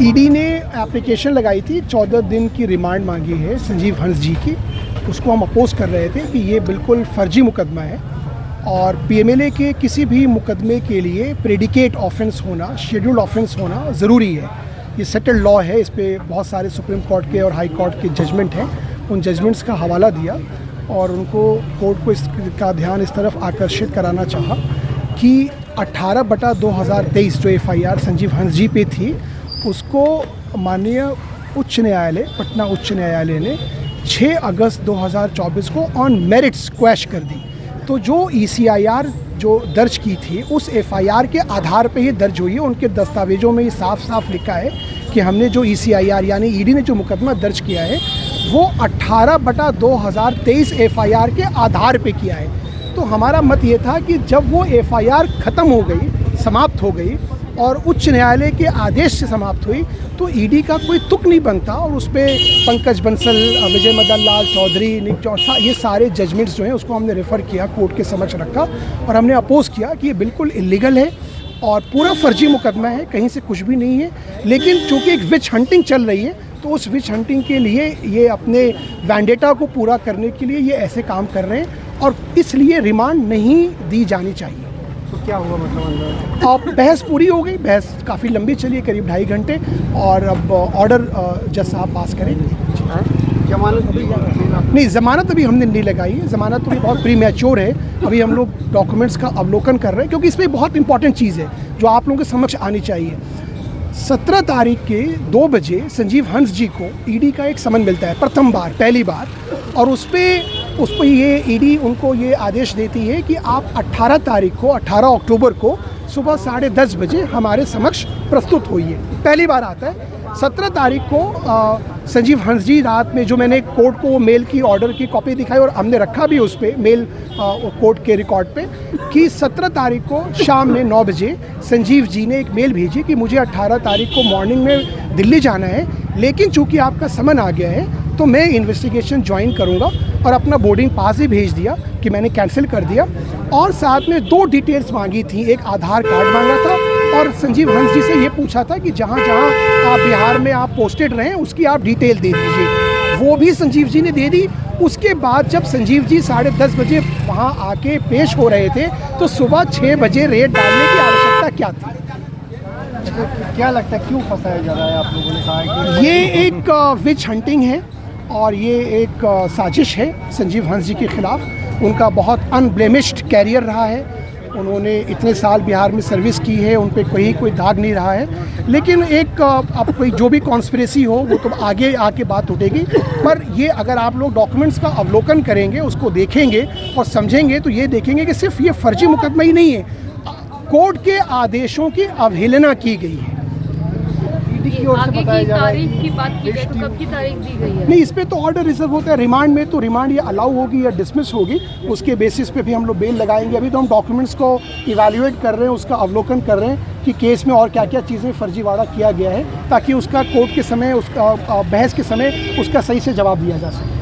ED ने application लगाई थी, 14 दिन की रिमांड मांगी है संजीव हंस जी की। उसको हम अपोज कर रहे थे कि ये बिल्कुल फर्जी मुकदमा है और पीएमएलए के किसी भी मुकदमे के लिए प्रेडिकेट ऑफेंस होना, शेड्यूल्ड ऑफेंस होना ज़रूरी है। ये सेटल्ड लॉ है, इस पे बहुत सारे सुप्रीम कोर्ट के और हाई कोर्ट के जजमेंट हैं। उन जजमेंट्स का हवाला दिया और उनको कोर्ट को इसका ध्यान इस तरफ आकर्षित कराना चाहा कि 18/2023 जो एफआईआर संजीव हंस जी पे थी, उसको माननीय उच्च न्यायालय, पटना उच्च न्यायालय ने 6 अगस्त 2024 को ऑन मेरिट्स क्वैश कर दी। तो जो ईसीआईआर जो दर्ज की थी, उस एफआईआर के आधार पे ही दर्ज हुई है। उनके दस्तावेजों में ये साफ साफ लिखा है कि हमने जो ईसीआईआर यानी ईडी ने जो मुकदमा दर्ज किया है वो 18/2023 एफआईआर के आधार पे किया है। तो हमारा मत ये था कि जब वो एफआईआर ख़त्म हो गई, समाप्त हो गई और उच्च न्यायालय के आदेश से समाप्त हुई, तो ईडी का कोई तुक नहीं बनता और उस पर पंकज बंसल, विजय मदन लाल चौधरी, निक चौसा, ये सारे जजमेंट्स जो हैं उसको हमने रेफ़र किया, कोर्ट के समक्ष रखा और हमने अपोज़ किया कि ये बिल्कुल इलीगल है और पूरा फर्जी मुकदमा है, कहीं से कुछ भी नहीं है। लेकिन चूँकि एक विच हंटिंग चल रही है, तो उस विच हंटिंग के लिए ये अपने वैंडेटा को पूरा करने के लिए ये ऐसे काम कर रहे हैं और इसलिए रिमांड नहीं दी जानी चाहिए। तो क्या हुआ मतलब? अब बहस पूरी हो गई, बहस काफ़ी लंबी चली, करीब 2.5 घंटे, और अब ऑर्डर जज साहब पास करेंगे। जमानत नहीं, ज़मानत अभी हमने नहीं लगाई है, ज़मानत अभी बहुत प्री मैच्योर है। अभी हम लोग डॉक्यूमेंट्स का अवलोकन कर रहे हैं क्योंकि इसमें बहुत इंपॉर्टेंट चीज़ है जो आप लोगों के समक्ष आनी चाहिए। 17 तारीख के 2 बजे संजीव हंस जी को ईडी का एक समन मिलता है, पहली बार, और उस पर ये ईडी उनको ये आदेश देती है कि आप 18 अक्टूबर को सुबह 10:30 बजे हमारे समक्ष प्रस्तुत होइए। पहली बार आता है। 17 तारीख को संजीव हंस जी रात में, जो मैंने कोर्ट को मेल की ऑर्डर की कॉपी दिखाई और हमने रखा भी उस पर मेल कोर्ट के रिकॉर्ड पे, कि 17 तारीख को शाम में 9 बजे संजीव जी ने एक मेल भेजी कि मुझे 18 तारीख को मॉर्निंग में दिल्ली जाना है, लेकिन चूंकि आपका समन आ गया है तो मैं इन्वेस्टिगेशन ज्वाइन करूंगा, और अपना बोर्डिंग पास ही भेज दिया कि मैंने कैंसिल कर दिया। और साथ में 2 डिटेल्स मांगी थी, एक आधार कार्ड मांगा था और संजीव हंस जी से ये पूछा था कि जहाँ जहाँ आप बिहार में आप पोस्टेड रहें उसकी आप डिटेल दे दीजिए। वो भी संजीव जी ने दे दी। उसके बाद जब संजीव जी 10:30 बजे वहाँ आके पेश हो रहे थे तो सुबह 6 बजे रेड डालने की आवश्यकता क्या थी? क्या लगता है क्यों फंसाया जा रहा है? आप लोगों ने कहा है कि ये एक विच हंटिंग है और ये एक साजिश है संजीव हंस जी के खिलाफ। उनका बहुत अनब्लेमिश्ड कैरियर रहा है, उन्होंने इतने साल बिहार में सर्विस की है, उन पर कोई दाग नहीं रहा है। लेकिन एक अब कोई जो भी कॉन्स्पिरेसी हो वो तो आगे आके बात उठेगी, पर ये अगर आप लोग डॉक्यूमेंट्स का अवलोकन करेंगे, उसको देखेंगे और समझेंगे तो ये देखेंगे कि सिर्फ ये फर्जी मुकदमा ही नहीं है, कोर्ट के आदेशों की अवहेलना की गई है। की ओर से बताया जा रहा है तारीख की बात की जाए तो कब की तारीख दी गई है? नहीं, इस पे तो ऑर्डर रिजर्व होता है। रिमांड में तो रिमांड ये अलाउ होगी या डिसमिस होगी, उसके बेसिस पे भी हम लोग बेल लगाएंगे। अभी तो हम डॉक्यूमेंट्स को इवैल्यूएट कर रहे हैं, उसका अवलोकन कर रहे हैं कि केस में और क्या क्या चीज़ें फर्जीवाड़ा किया गया है, ताकि उसका कोर्ट के समय, उसका बहस के समय उसका सही से जवाब दिया जा सके।